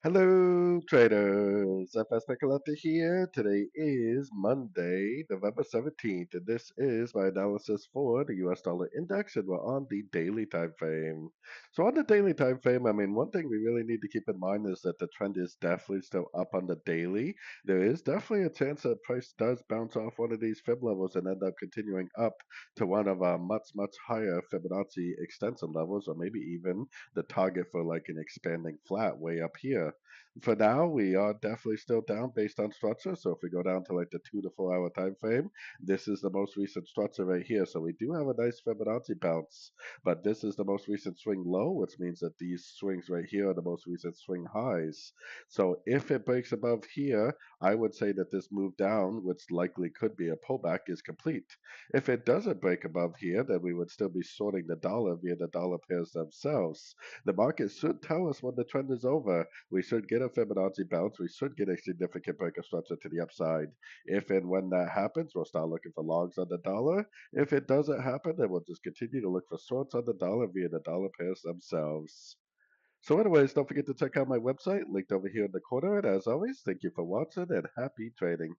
Hello, traders. FX Pip Collector here. Today is Monday, November 17th, and this is my analysis for the US dollar index, and we're on the daily time frame. So, on the daily time frame, one thing we really need to keep in mind is that the trend is definitely still up on the daily. There is definitely a chance that price does bounce off one of these fib levels and end up continuing up to one of our much higher Fibonacci extension levels, or maybe even the target for like an expanding flat way up here. For now, we are definitely still down based on structure. So if we go down to like the 2 to 4 hour time frame, this is the most recent structure right here. So we do have a nice Fibonacci bounce, but this is the most recent swing low, which means that these swings right here are the most recent swing highs. So if it breaks above here, I would say that this move down, which likely could be a pullback, is complete. If it doesn't break above here, then we would still be sorting the dollar via the dollar pairs themselves. The market should tell us when the trend is over. We should get a Fibonacci bounce. We should get a significant break of structure to the upside. If and when that happens, we'll start looking for longs on the dollar. If it doesn't happen, then we'll just continue to look for shorts on the dollar via the dollar pairs themselves. So anyways, don't forget to check out my website linked over here in the corner. And as always, thank you for watching and happy trading.